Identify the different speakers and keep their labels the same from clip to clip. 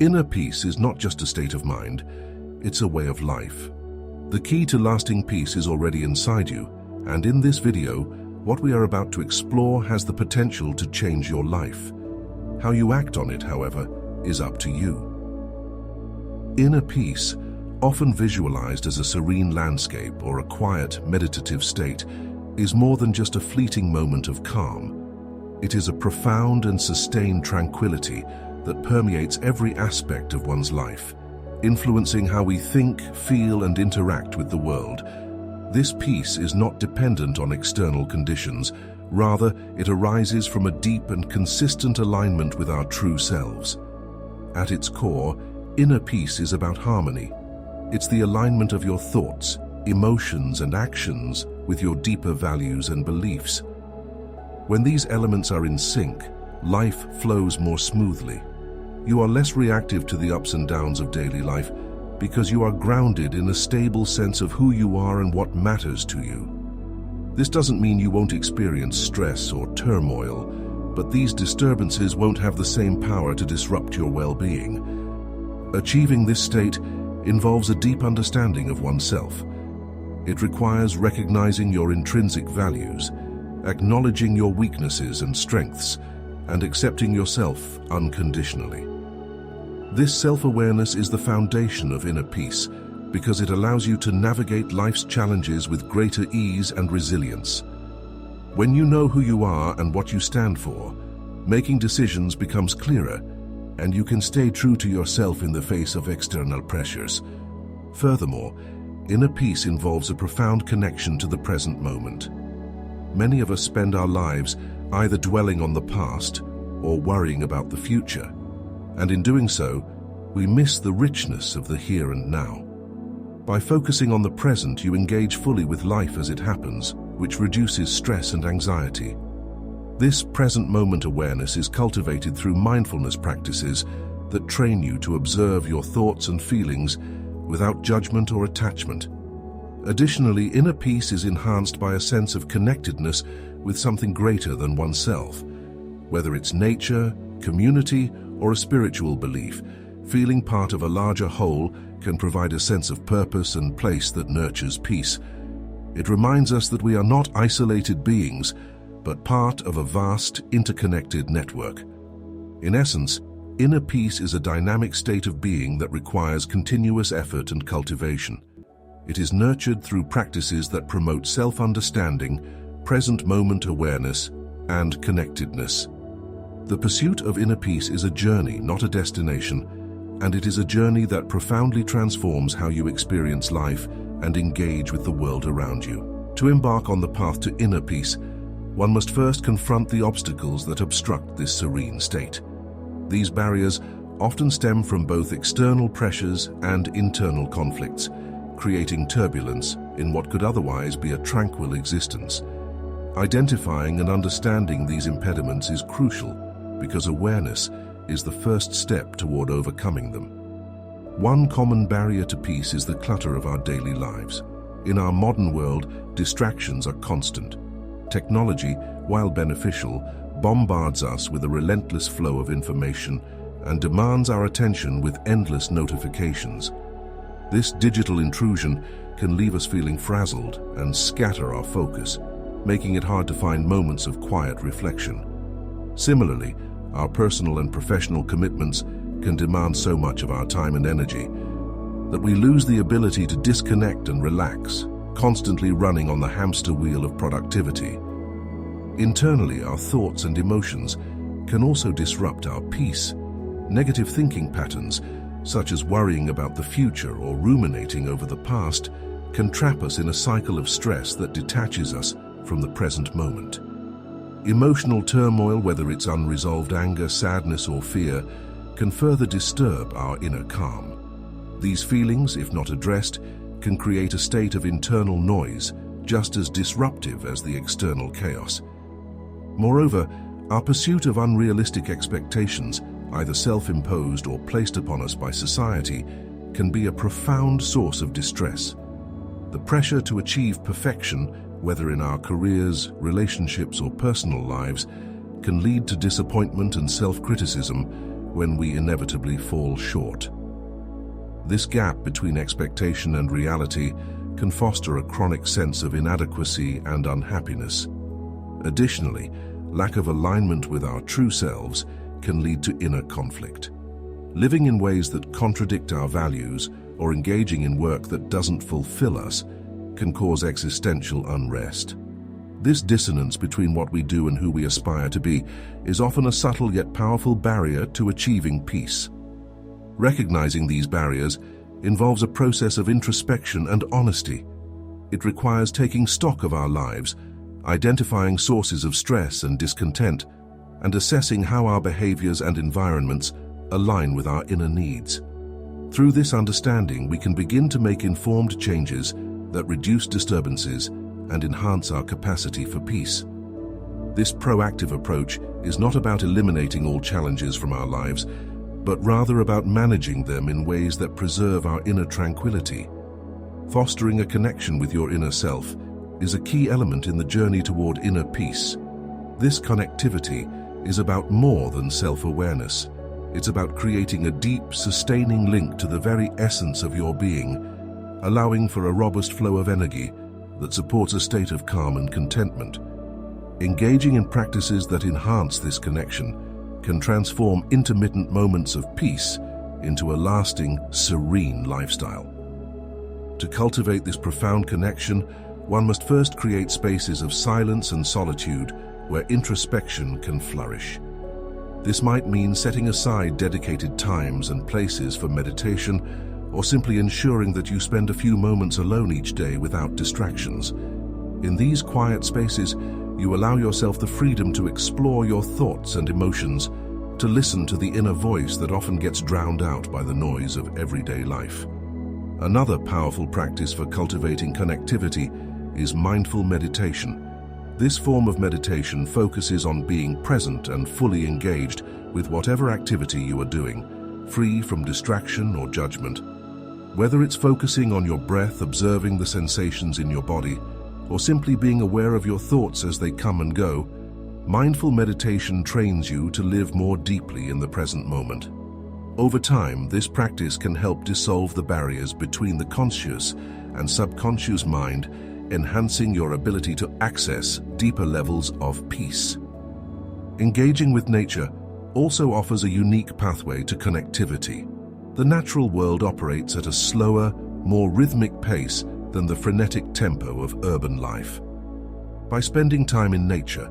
Speaker 1: Inner peace is not just a state of mind, it's a way of life. The key to lasting peace is already inside you, and in this video, what we are about to explore has the potential to change your life. How you act on it, however, is up to you. Inner peace, often visualized as a serene landscape or a quiet, meditative state, is more than just a fleeting moment of calm. It is a profound and sustained tranquility that permeates every aspect of one's life, influencing how we think, feel, and interact with the world. This peace is not dependent on external conditions. Rather, it arises from a deep and consistent alignment with our true selves. At its core, inner peace is about harmony. It's the alignment of your thoughts, emotions, and actions with your deeper values and beliefs. When these elements are in sync, life flows more smoothly. You are less reactive to the ups and downs of daily life because you are grounded in a stable sense of who you are and what matters to you. This doesn't mean you won't experience stress or turmoil, but these disturbances won't have the same power to disrupt your well-being. Achieving this state involves a deep understanding of oneself. It requires recognizing your intrinsic values, acknowledging your weaknesses and strengths, and accepting yourself unconditionally. This self-awareness is the foundation of inner peace because it allows you to navigate life's challenges with greater ease and resilience. When you know who you are and what you stand for, making decisions becomes clearer, and you can stay true to yourself in the face of external pressures. Furthermore, inner peace involves a profound connection to the present moment. Many of us spend our lives either dwelling on the past or worrying about the future, and in doing so, we miss the richness of the here and now. By focusing on the present, you engage fully with life as it happens, which reduces stress and anxiety. This present moment awareness is cultivated through mindfulness practices that train you to observe your thoughts and feelings without judgment or attachment. Additionally, inner peace is enhanced by a sense of connectedness with something greater than oneself. Whether it's nature, community, or a spiritual belief, feeling part of a larger whole can provide a sense of purpose and place that nurtures peace. It reminds us that we are not isolated beings, but part of a vast, interconnected network. In essence, inner peace is a dynamic state of being that requires continuous effort and cultivation. It is nurtured through practices that promote self-understanding, present moment awareness, and connectedness. The pursuit of inner peace is a journey, not a destination, and it is a journey that profoundly transforms how you experience life and engage with the world around you. To embark on the path to inner peace, one must first confront the obstacles that obstruct this serene state. These barriers often stem from both external pressures and internal conflicts, creating turbulence in what could otherwise be a tranquil existence. Identifying and understanding these impediments is crucial because awareness is the first step toward overcoming them. One common barrier to peace is the clutter of our daily lives. In our modern world, distractions are constant. Technology, while beneficial, bombards us with a relentless flow of information and demands our attention with endless notifications. This digital intrusion can leave us feeling frazzled and scatter our focus, making it hard to find moments of quiet reflection. Similarly, our personal and professional commitments can demand so much of our time and energy that we lose the ability to disconnect and relax, constantly running on the hamster wheel of productivity. Internally, our thoughts and emotions can also disrupt our peace. Negative thinking patterns, such as worrying about the future or ruminating over the past, can trap us in a cycle of stress that detaches us from the present moment. Emotional turmoil, whether it's unresolved anger, sadness, or fear, can further disturb our inner calm. These feelings, if not addressed, can create a state of internal noise, just as disruptive as the external chaos. Moreover, our pursuit of unrealistic expectations, either self-imposed or placed upon us by society, can be a profound source of distress. The pressure to achieve perfection, whether in our careers, relationships, or personal lives, can lead to disappointment and self-criticism, when we inevitably fall short. This gap between expectation and reality can foster a chronic sense of inadequacy and unhappiness. Additionally, lack of alignment with our true selves can lead to inner conflict. Living in ways that contradict our values or engaging in work that doesn't fulfill us can cause existential unrest. This dissonance between what we do and who we aspire to be is often a subtle yet powerful barrier to achieving peace. Recognizing these barriers involves a process of introspection and honesty. It requires taking stock of our lives, identifying sources of stress and discontent, and assessing how our behaviors and environments align with our inner needs. Through this understanding, we can begin to make informed changes that reduce disturbances and enhance our capacity for peace. This proactive approach is not about eliminating all challenges from our lives, but rather about managing them in ways that preserve our inner tranquility. Fostering a connection with your inner self is a key element in the journey toward inner peace. This connectivity is about more than self-awareness. It's about creating a deep, sustaining link to the very essence of your being, allowing for a robust flow of energy that supports a state of calm and contentment. Engaging in practices that enhance this connection can transform intermittent moments of peace into a lasting, serene lifestyle. To cultivate this profound connection, one must first create spaces of silence and solitude where introspection can flourish. This might mean setting aside dedicated times and places for meditation, or simply ensuring that you spend a few moments alone each day without distractions. In these quiet spaces, you allow yourself the freedom to explore your thoughts and emotions, to listen to the inner voice that often gets drowned out by the noise of everyday life. Another powerful practice for cultivating connectivity is mindful meditation. This form of meditation focuses on being present and fully engaged with whatever activity you are doing, free from distraction or judgment. Whether it's focusing on your breath, observing the sensations in your body, or simply being aware of your thoughts as they come and go, mindful meditation trains you to live more deeply in the present moment. Over time, this practice can help dissolve the barriers between the conscious and subconscious mind, enhancing your ability to access deeper levels of peace. Engaging with nature also offers a unique pathway to connectivity. The natural world operates at a slower, more rhythmic pace than the frenetic tempo of urban life. By spending time in nature,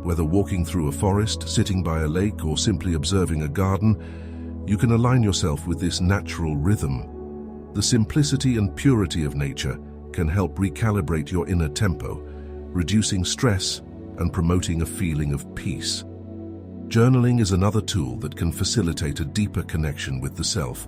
Speaker 1: whether walking through a forest, sitting by a lake, or simply observing a garden, you can align yourself with this natural rhythm. The simplicity and purity of nature can help recalibrate your inner tempo, reducing stress and promoting a feeling of peace. Journaling is another tool that can facilitate a deeper connection with the self.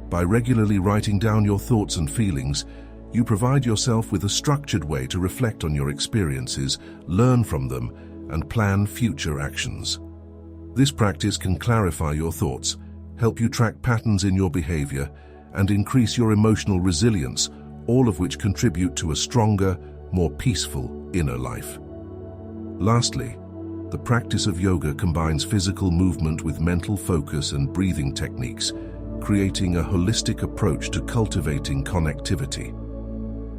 Speaker 1: By regularly writing down your thoughts and feelings, you provide yourself with a structured way to reflect on your experiences, learn from them, and plan future actions. This practice can clarify your thoughts, help you track patterns in your behavior, and increase your emotional resilience, all of which contribute to a stronger, more peaceful inner life. Lastly, the practice of yoga combines physical movement with mental focus and breathing techniques, creating a holistic approach to cultivating connectivity.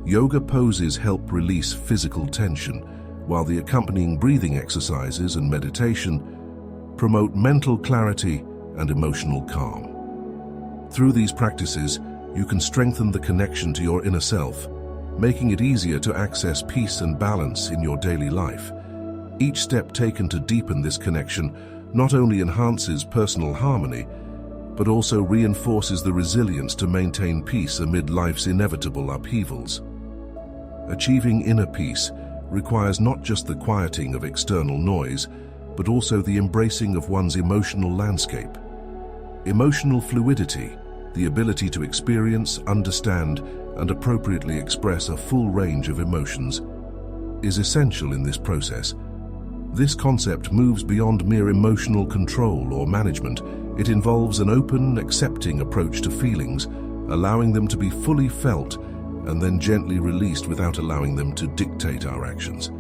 Speaker 1: Yoga poses help release physical tension, while the accompanying breathing exercises and meditation promote mental clarity and emotional calm. Through these practices, you can strengthen the connection to your inner self, making it easier to access peace and balance in your daily life. Each step taken to deepen this connection not only enhances personal harmony, but also reinforces the resilience to maintain peace amid life's inevitable upheavals. Achieving inner peace requires not just the quieting of external noise, but also the embracing of one's emotional landscape. Emotional fluidity, the ability to experience, understand, and appropriately express a full range of emotions, is essential in this process. This concept moves beyond mere emotional control or management. It involves an open, accepting approach to feelings, allowing them to be fully felt and then gently released without allowing them to dictate our actions.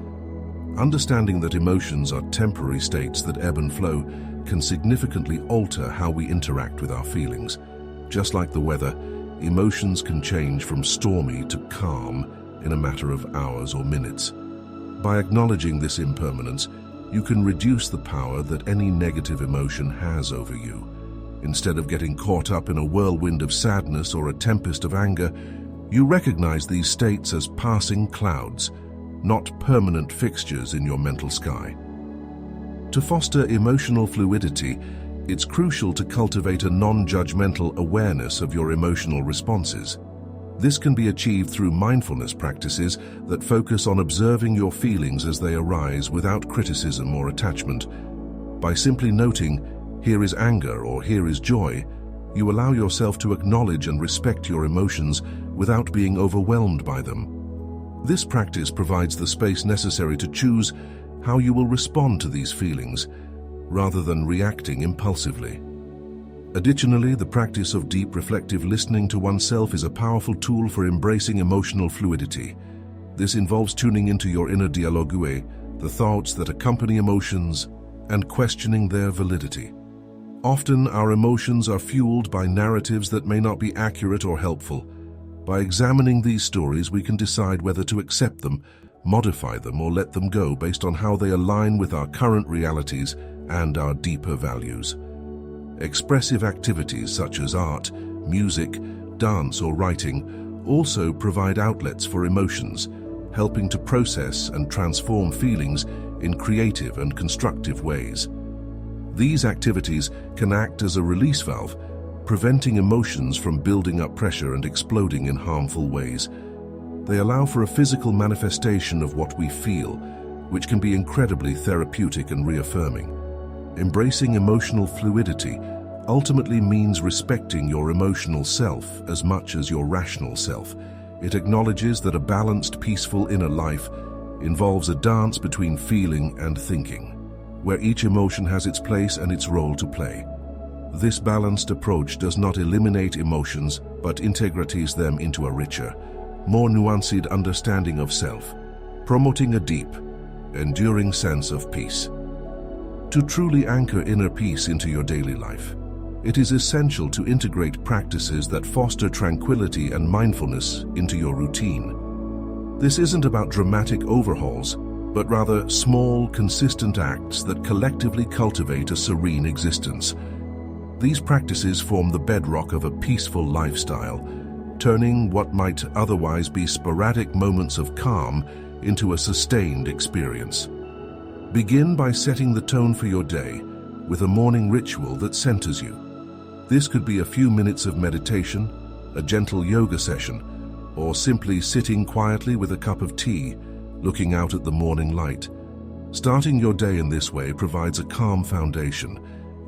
Speaker 1: Understanding that emotions are temporary states that ebb and flow can significantly alter how we interact with our feelings. Just like the weather, emotions can change from stormy to calm in a matter of hours or minutes. By acknowledging this impermanence, you can reduce the power that any negative emotion has over you. Instead of getting caught up in a whirlwind of sadness or a tempest of anger, you recognize these states as passing clouds, not permanent fixtures in your mental sky. To foster emotional fluidity, it's crucial to cultivate a non-judgmental awareness of your emotional responses. This can be achieved through mindfulness practices that focus on observing your feelings as they arise without criticism or attachment. By simply noting, "Here is anger" or "Here is joy," you allow yourself to acknowledge and respect your emotions without being overwhelmed by them. This practice provides the space necessary to choose how you will respond to these feelings, rather than reacting impulsively. Additionally, the practice of deep reflective listening to oneself is a powerful tool for embracing emotional fluidity. This involves tuning into your inner dialogue, the thoughts that accompany emotions, and questioning their validity. Often, our emotions are fueled by narratives that may not be accurate or helpful. By examining these stories, we can decide whether to accept them, modify them, or let them go based on how they align with our current realities and our deeper values. Expressive activities such as art, music, dance, or writing also provide outlets for emotions, helping to process and transform feelings in creative and constructive ways. These activities can act as a release valve, preventing emotions from building up pressure and exploding in harmful ways. They allow for a physical manifestation of what we feel, which can be incredibly therapeutic and reaffirming. Embracing emotional fluidity ultimately means respecting your emotional self as much as your rational self. It acknowledges that a balanced, peaceful inner life involves a dance between feeling and thinking, where each emotion has its place and its role to play. This balanced approach does not eliminate emotions, but integrates them into a richer, more nuanced understanding of self, promoting a deep, enduring sense of peace. To truly anchor inner peace into your daily life, it is essential to integrate practices that foster tranquility and mindfulness into your routine. This isn't about dramatic overhauls, but rather small, consistent acts that collectively cultivate a serene existence. These practices form the bedrock of a peaceful lifestyle, turning what might otherwise be sporadic moments of calm into a sustained experience. Begin by setting the tone for your day with a morning ritual that centers you. This could be a few minutes of meditation, a gentle yoga session, or simply sitting quietly with a cup of tea, looking out at the morning light. Starting your day in this way provides a calm foundation,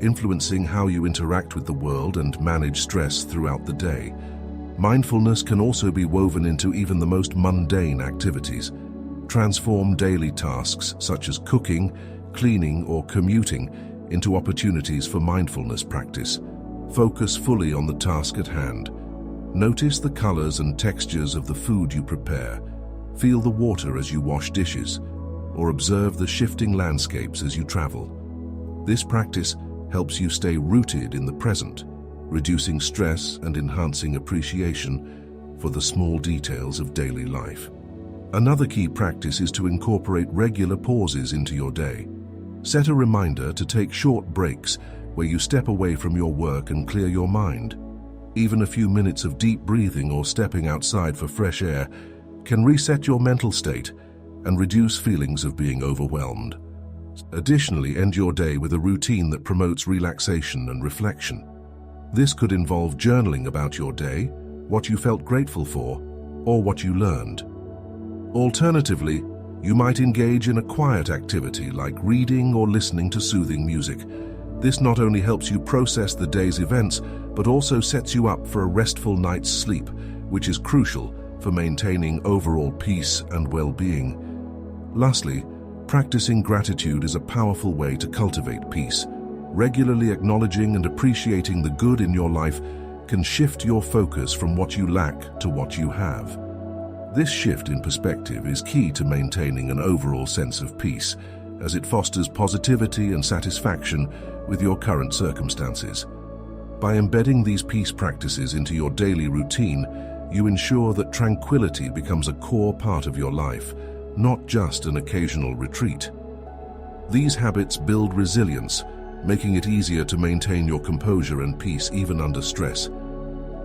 Speaker 1: influencing how you interact with the world and manage stress throughout the day. Mindfulness can also be woven into even the most mundane activities. Transform daily tasks such as cooking, cleaning, or commuting into opportunities for mindfulness practice. Focus fully on the task at hand. Notice the colors and textures of the food you prepare. Feel the water as you wash dishes, or observe the shifting landscapes as you travel. This practice helps you stay rooted in the present, reducing stress and enhancing appreciation for the small details of daily life. Another key practice is to incorporate regular pauses into your day. Set a reminder to take short breaks where you step away from your work and clear your mind. Even a few minutes of deep breathing or stepping outside for fresh air can reset your mental state and reduce feelings of being overwhelmed. Additionally, end your day with a routine that promotes relaxation and reflection. This could involve journaling about your day, what you felt grateful for, or what you learned. Alternatively, you might engage in a quiet activity like reading or listening to soothing music. This not only helps you process the day's events, but also sets you up for a restful night's sleep, which is crucial for maintaining overall peace and well-being. Lastly, practicing gratitude is a powerful way to cultivate peace. Regularly acknowledging and appreciating the good in your life can shift your focus from what you lack to what you have. This shift in perspective is key to maintaining an overall sense of peace, as it fosters positivity and satisfaction with your current circumstances. By embedding these peace practices into your daily routine, you ensure that tranquility becomes a core part of your life, not just an occasional retreat. These habits build resilience, making it easier to maintain your composure and peace even under stress.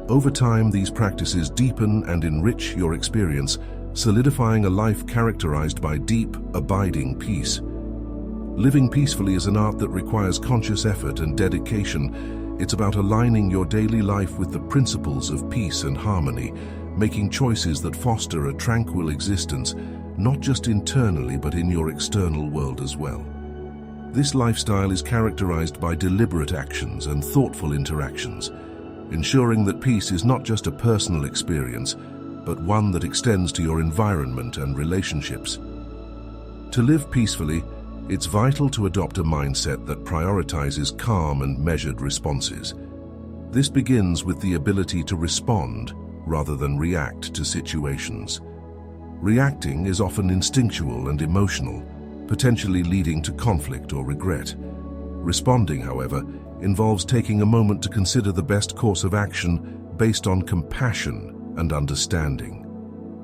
Speaker 1: Over time, these practices deepen and enrich your experience, solidifying a life characterized by deep, abiding peace. Living peacefully is an art that requires conscious effort and dedication. It's about aligning your daily life with the principles of peace and harmony, making choices that foster a tranquil existence, not just internally but in your external world as well. This lifestyle is characterized by deliberate actions and thoughtful interactions, ensuring that peace is not just a personal experience, but one that extends to your environment and relationships. To live peacefully, it's vital to adopt a mindset that prioritizes calm and measured responses. This begins with the ability to respond rather than react to situations. Reacting is often instinctual and emotional, potentially leading to conflict or regret. Responding, however, involves taking a moment to consider the best course of action based on compassion and understanding.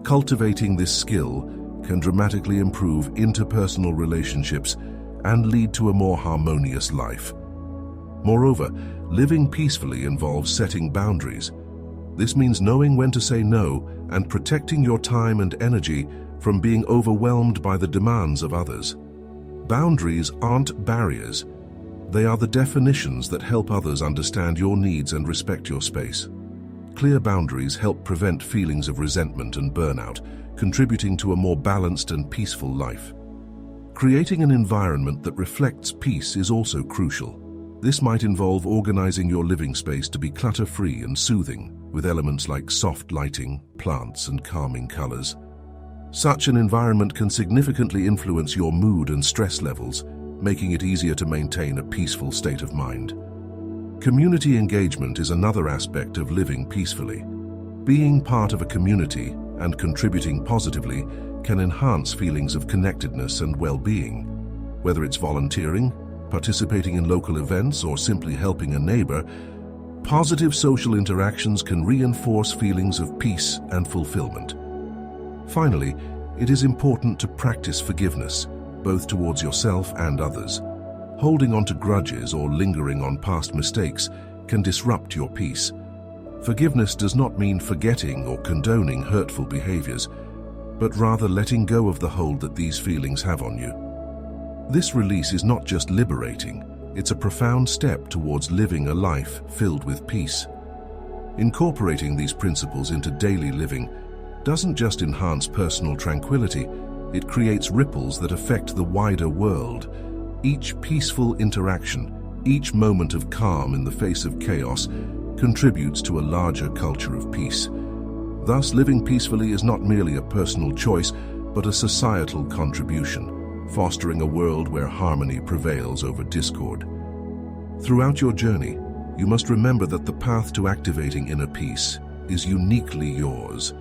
Speaker 1: Cultivating this skill can dramatically improve interpersonal relationships and lead to a more harmonious life. Moreover, living peacefully involves setting boundaries. This means knowing when to say no and protecting your time and energy from being overwhelmed by the demands of others. Boundaries aren't barriers. They are the definitions that help others understand your needs and respect your space. Clear boundaries help prevent feelings of resentment and burnout, contributing to a more balanced and peaceful life. Creating an environment that reflects peace is also crucial. This might involve organizing your living space to be clutter-free and soothing, with elements like soft lighting, plants, and calming colors. Such an environment can significantly influence your mood and stress levels, making it easier to maintain a peaceful state of mind. Community engagement is another aspect of living peacefully. Being part of a community and contributing positively can enhance feelings of connectedness and well-being. Whether it's volunteering, participating in local events, or simply helping a neighbor, positive social interactions can reinforce feelings of peace and fulfillment. Finally, it is important to practice forgiveness, both towards yourself and others. Holding on to grudges or lingering on past mistakes can disrupt your peace. Forgiveness does not mean forgetting or condoning hurtful behaviors, but rather letting go of the hold that these feelings have on you. This release is not just liberating, it's a profound step towards living a life filled with peace. Incorporating these principles into daily living doesn't just enhance personal tranquility, it creates ripples that affect the wider world. Each peaceful interaction, each moment of calm in the face of chaos, contributes to a larger culture of peace. Thus, living peacefully is not merely a personal choice, but a societal contribution, fostering a world where harmony prevails over discord. Throughout your journey, you must remember that the path to activating inner peace is uniquely yours.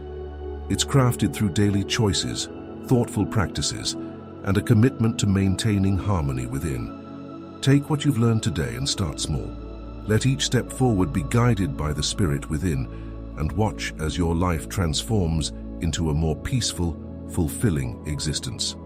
Speaker 1: It's crafted through daily choices, thoughtful practices, and a commitment to maintaining harmony within. Take what you've learned today and start small. Let each step forward be guided by the spirit within, and watch as your life transforms into a more peaceful, fulfilling existence.